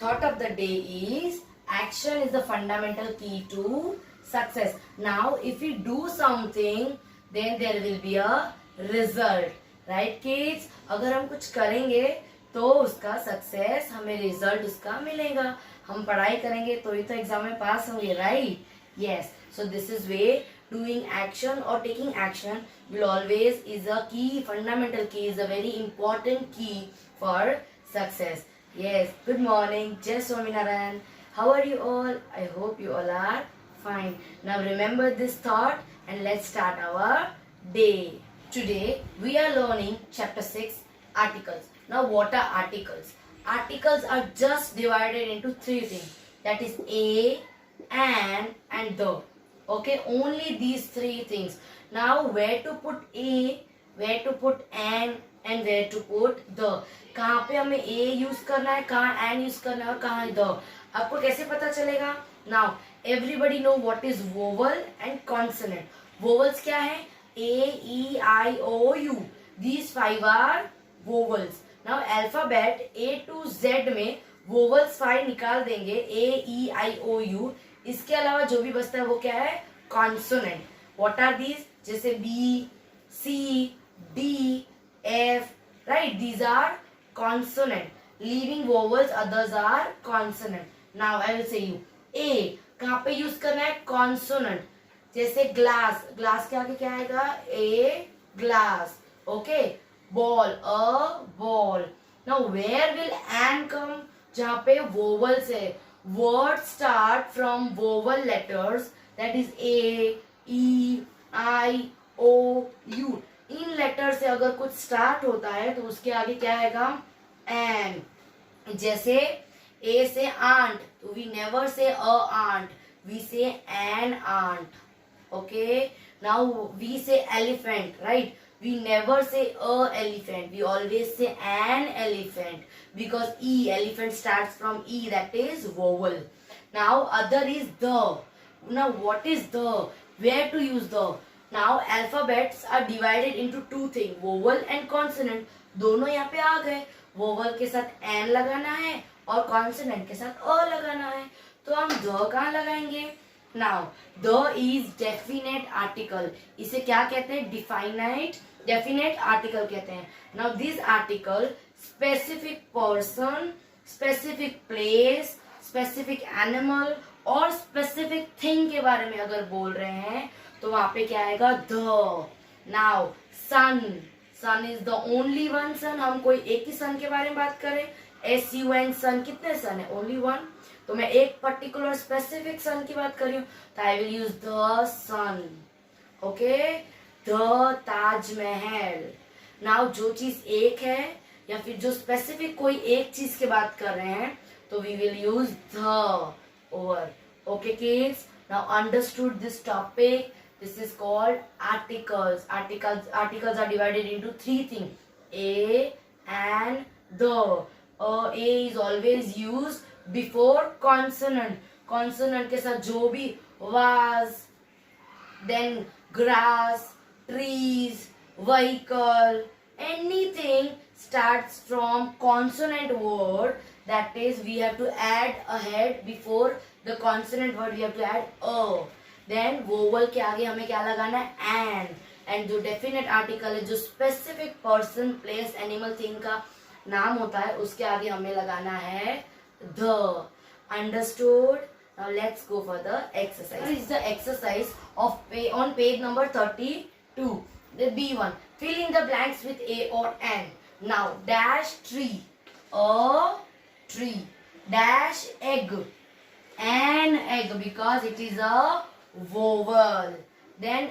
thought of the day is action is the fundamental key to success. Now if we do something then there will be a result, right kids? अगर हम कुछ करेंगे तो उसका success, हमें result उसका मिलेगा. हम पढ़ाई करेंगे तो ही तो एग्जाम में पास होंगे, right? Yes. So this is way doing action or taking action will always is a key, fundamental key, is a very important key for success. Yes, good morning, Jai Swaminarayan. How are you all? I hope you all are fine. Now remember this thought and let's start our day. Today we are learning chapter 6, articles. Now what are articles? Articles are just divided into three things, that is a, and the. Okay, only these three things. Now where to put a, where to put an, and where to put the. कहाँ पे हमें a use करना है, कहाँ an use करना है और कहाँ the. आपको कैसे पता चलेगा? Now everybody know what is vowel and consonant. Vowels क्या है? A, E, I, O, U. These five are vowels. Now alphabet A to Z में vowels 5 निकाल देंगे, A, E, I, O, U. इसके अलावा जो भी बचता है वो क्या है? कॉन्सोनेंट. What are these? जैसे B, C, D, F, right? These are consonant. Leaving vowels others are consonant. Now I will say you A कहाँ पे यूज करना है? कॉन्सोनेंट. जैसे ग्लास, ग्लास के आगे क्या आएगा? A glass. Okay. Ball, a ball. Now where will an come? जहाँ पे वोवल्स है. Words start from vowel letters, that is A, E, I, O, U. इन लेटर से अगर कुछ स्टार्ट होता है तो उसके आगे क्या आएगा? एन. जैसे A से आंट, तो we never say a ant, we say an ant. Okay. Now we say elephant, right? We never say a elephant. We always say an elephant because E, elephant starts from E, that is vowel. Now other is the. Now what is the? Where to use the? Now alphabets are divided into two things, vowel and consonant. दोनों यहाँ पे आ गए. vowel के साथ n लगाना है और consonant के साथ a लगाना है. तो हम the कहाँ लगाएंगे? Now the is definite article. इसे क्या कहते हैं? definite article कहते हैं. Now this article specific person, specific place, specific animal और specific thing के बारे में अगर बोल रहे हैं तो वहां पे क्या आएगा? the. Now sun, sun is the only one sun. हम कोई एक ही sun के बारे में बात करें, sun, sun कितने sun है? only one. तो मैं एक पर्टिकुलर स्पेसिफिक सन की बात कर रही हूँ तो I will use the sun. Okay. The Taj Mahal. Now जो चीज एक है या फिर जो स्पेसिफिक कोई एक चीज की बात कर रहे हैं तो we will use the over. Okay kids, now understood this topic. This is called articles. Articles are divided into three thing, a and the. A is always used before consonant. Consonant के साथ जो भी was, then grass, trees, vehicle, anything starts from consonant word, that is we have to add ahead before the consonant word we have to add a. Then vowel के आगे हमें क्या लगाना है? एन. एंड जो डेफिनेट आर्टिकल है, जो specific person, place, animal, thing का नाम होता है, उसके आगे हमें लगाना है the. Understood? Now let's go for the exercise. This is the exercise of on page number 32. The B1. Fill in the blanks with A or N. Now dash tree, a tree. Dash egg, an egg because it is a vowel. Then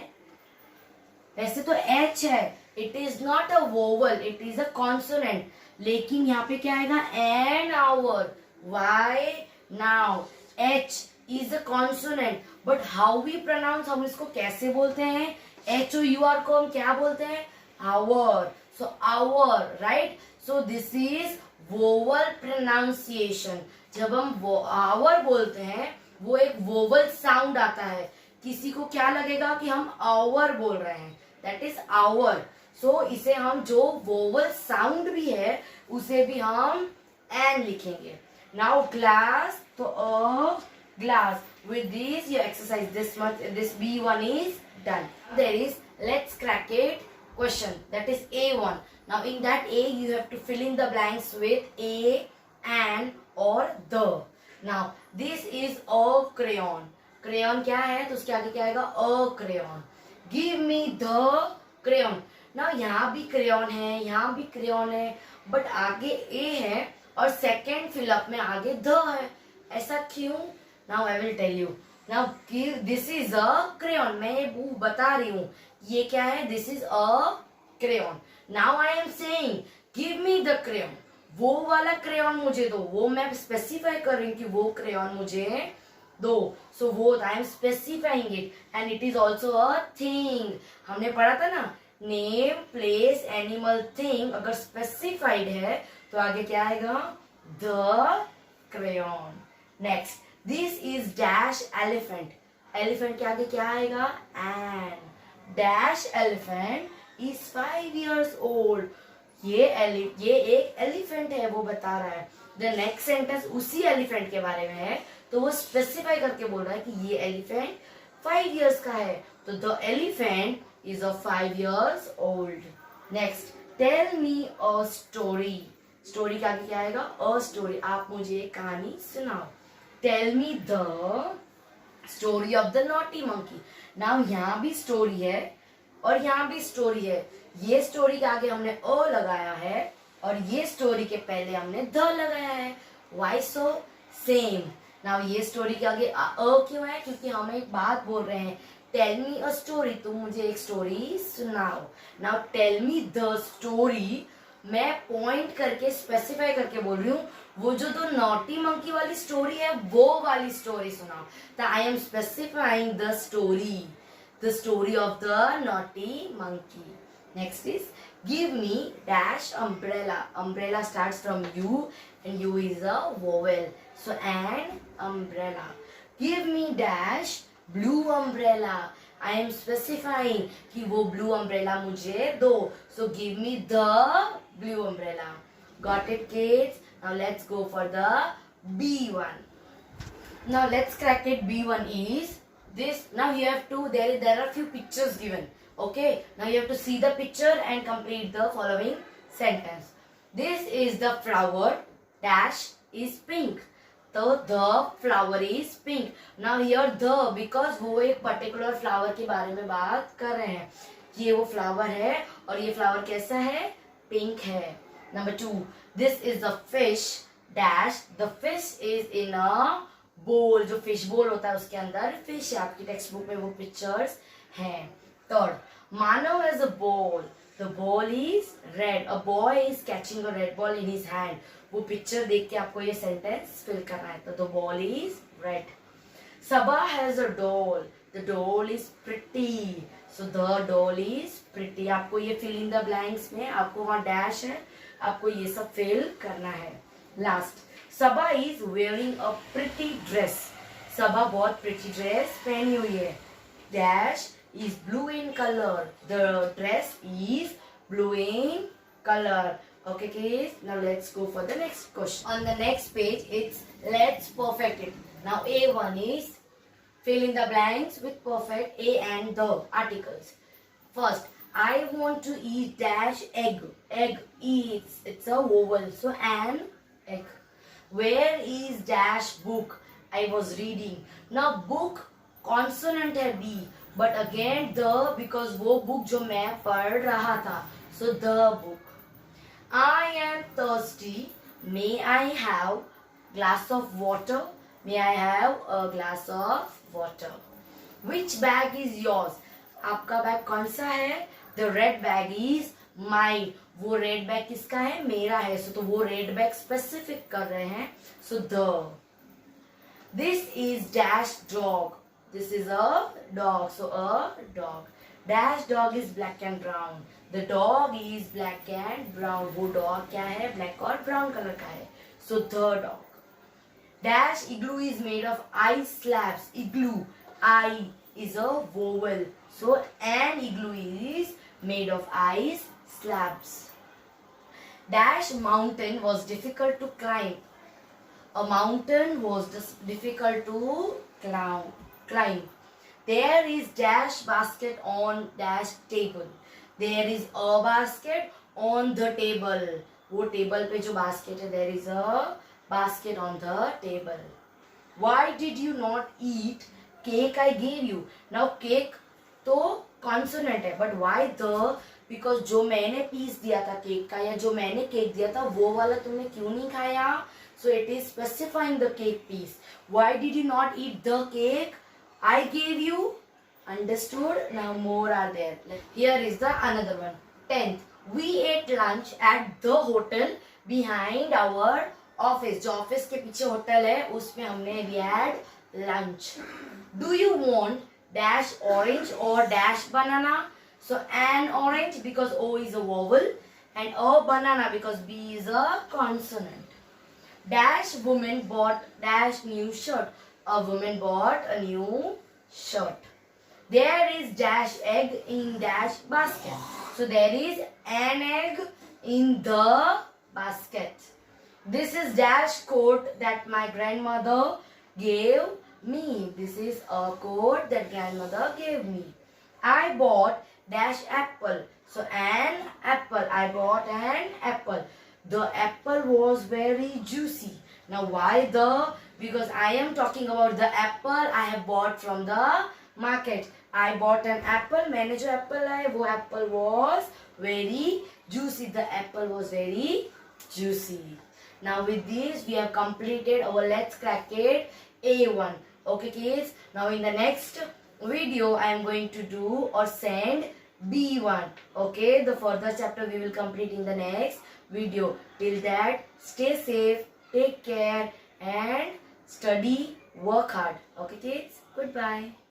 वैसे तो H है, it is not a vowel, it is a consonant. लेकिन यहाँ पे क्या आएगा? An hour. Why? Now H is a consonant, but how we pronounce, हम इसको कैसे बोलते हैं? HOUR को हम क्या बोलते हैं? Hour. So hour, right? So this is vowel pronunciation. जब हम hour बोलते हैं वो एक vowel sound आता है. किसी को क्या लगेगा कि हम hour बोल रहे हैं? That is hour. So इसे हम जो vowel sound भी है उसे भी हम एन लिखेंगे. Now glass, so a glass. With this you exercise this much. This B1 is done. There is let's crack it question, that is A1. Now in that A you have to fill in the blanks with a, an or the. Now this is a crayon. Crayon क्या है तो उसके आगे क्या आएगा a crayon. Give me the crayon. Now यहाँ भी crayon है, यहाँ भी crayon है, but आगे a है और सेकेंड फिलअप में आगे द है. ऐसा क्यों? Now I will tell you. Now this is a crayon. मैं ये बता रही हूँ ये क्या है. This is a crayon. Now I am saying give me the crayon. वो वाला क्रेयॉन मुझे दो. वो मैं स्पेसिफाई कर रही हूँ कि वो क्रेयॉन मुझे दो. सो वो I am specifying it and it is also a thing. हमने पढ़ा था ना नेम प्लेस एनिमल थिंग. अगर स्पेसिफाइड है तो आगे क्या आएगा the crayon. Next this is dash elephant. Elephant के आगे क्या आएगा an. Dash elephant is 5 years old. ये एक एलिफेंट है वो बता रहा है. द नेक्स्ट सेंटेंस उसी एलिफेंट के बारे में है तो वो स्पेसिफाई करके बोल रहा है कि ये एलिफेंट 5 years का है. तो the elephant is a 5 years old. Next tell me a story. Story का आगे क्या आएगा अ स्टोरी. आप मुझे एक कहानी सुनाओ. Tell me the story of the naughty monkey. Now यहाँ भी स्टोरी है और यहाँ भी स्टोरी है. ये स्टोरी के आगे हमने अ लगाया है और ये स्टोरी के पहले हमने द लगाया है. Why so same. नाउ ये स्टोरी के आगे अ क्यों है? क्योंकि हम एक बात बोल रहे हैं टेल मी अ स्टोरी. तुम मुझे एक स्टोरी सुनाओ. Now tell me the story मैं पॉइंट करके स्पेसिफाई करके बोल रही हूँ वो जो दो नॉटी मंकी वाली स्टोरी है वो वाली स्टोरी सुनाओ. तो आई am specifying the story of the naughty monkey. Next is give me dash umbrella. Umbrella starts from you and you is a vowel. So an umbrella. Give me dash blue umbrella. I am specifying कि वो blue umbrella मुझे दो. So give me the blue umbrella. Got it, kids? Now let's go for the B1. Now let's crack it. B1 is this. Now you have to, there are few pictures given. Okay. Now you have to see the picture and complete the following sentence. This is the flower dash is pink. तो the flower is pink. Now here the because वो एक particular flower के बारे में बात कर रहे हैं. ये वो फ्लावर है और ये फ्लावर कैसा है पिंक है. Number 2 this is the fish dash. The fish is in a bowl. जो फिश बोल होता है उसके अंदर फिश है. आपकी टेक्स्ट बुक में वो पिक्चर्स हैं. Third Manav as a ball. The ball is red. A boy is catching a red ball in his hand. वो पिक्चर देख के आपको ये सेंटेंस फिल करना है. तो the ball is red. Saba has a doll. The doll is pretty. So the doll is pretty. आपको ये फिल इन द ब्लैंक्स में आपको वहां डैश है आपको ये सब फिल करना है. Last Saba is wearing a pretty dress. Saba बहुत प्रिटी ड्रेस पहनी हुई है. Dash is blue in colour. The dress is blue in color. Okay kids, now let's go for the next question. On the next page it's let's perfect it. Now A1 is fill in the blanks with perfect a and the articles. First, I want to eat dash egg. Egg eats, it's a vowel, so an egg. Where is dash book? I was reading. Now book consonant है B, but again the because वो book जो मैं पढ़ रहा था, so the book. I am thirsty. May I have glass of water? May I have a glass of water? Which bag is yours? आपका bag कौन सा है? The red bag is mine. वो रेड बैग किसका है? मेरा है. So तो वो रेड बैग स्पेसिफिक कर रहे हैं. So the. This is dash dog. This is a dog. So a dog. Dash dog is black and brown. The dog is black and brown. वो dog क्या है? Black और brown color का है. So the dog. Dash igloo is made of ice slabs. Igloo. I is a vowel. So an igloo is made of ice slabs. Dash mountain was difficult to climb. A mountain was difficult to climb. There is dash basket on dash table. There is a basket on the table. वो table पे जो basket है, there is a basket on the table. Why did you not eat cake I gave you? Now cake तो consonant है, but why the? Because जो मैंने piece दिया था केक का या जो मैंने केक दिया था वो वाला तुमने क्यों नहीं खाया? So it is specifying the cake piece. Why did you not eat the cake I gave you? Understood? Now more are there. Here is the another one. 10th. We ate lunch at the hotel behind our office. जो office के पीछे hotel है उसमें हमने we had lunch. Do you want dash orange or dash banana? So an orange because O is a vowel and a banana because B is a consonant. Dash woman bought dash new shirt. A woman bought a new shirt. There is dash egg in dash basket. So there is an egg in the basket. This is dash coat that my grandmother gave me. This is a coat that grandmother gave me. I bought dash apple. So an apple. I bought an apple. The apple was very juicy. Now why the? Because I am talking about the apple I have bought from the market. I bought an apple. मैंने जो apple लाया वो apple was very juicy. The apple was very juicy. Now with this we have completed our Let's Crack It A1. Okay kids. Now in the next video I am going to do or send B1. Okay. The further chapter we will complete in the next video. Till that, stay safe, take care and study, work hard. Okay kids. Goodbye.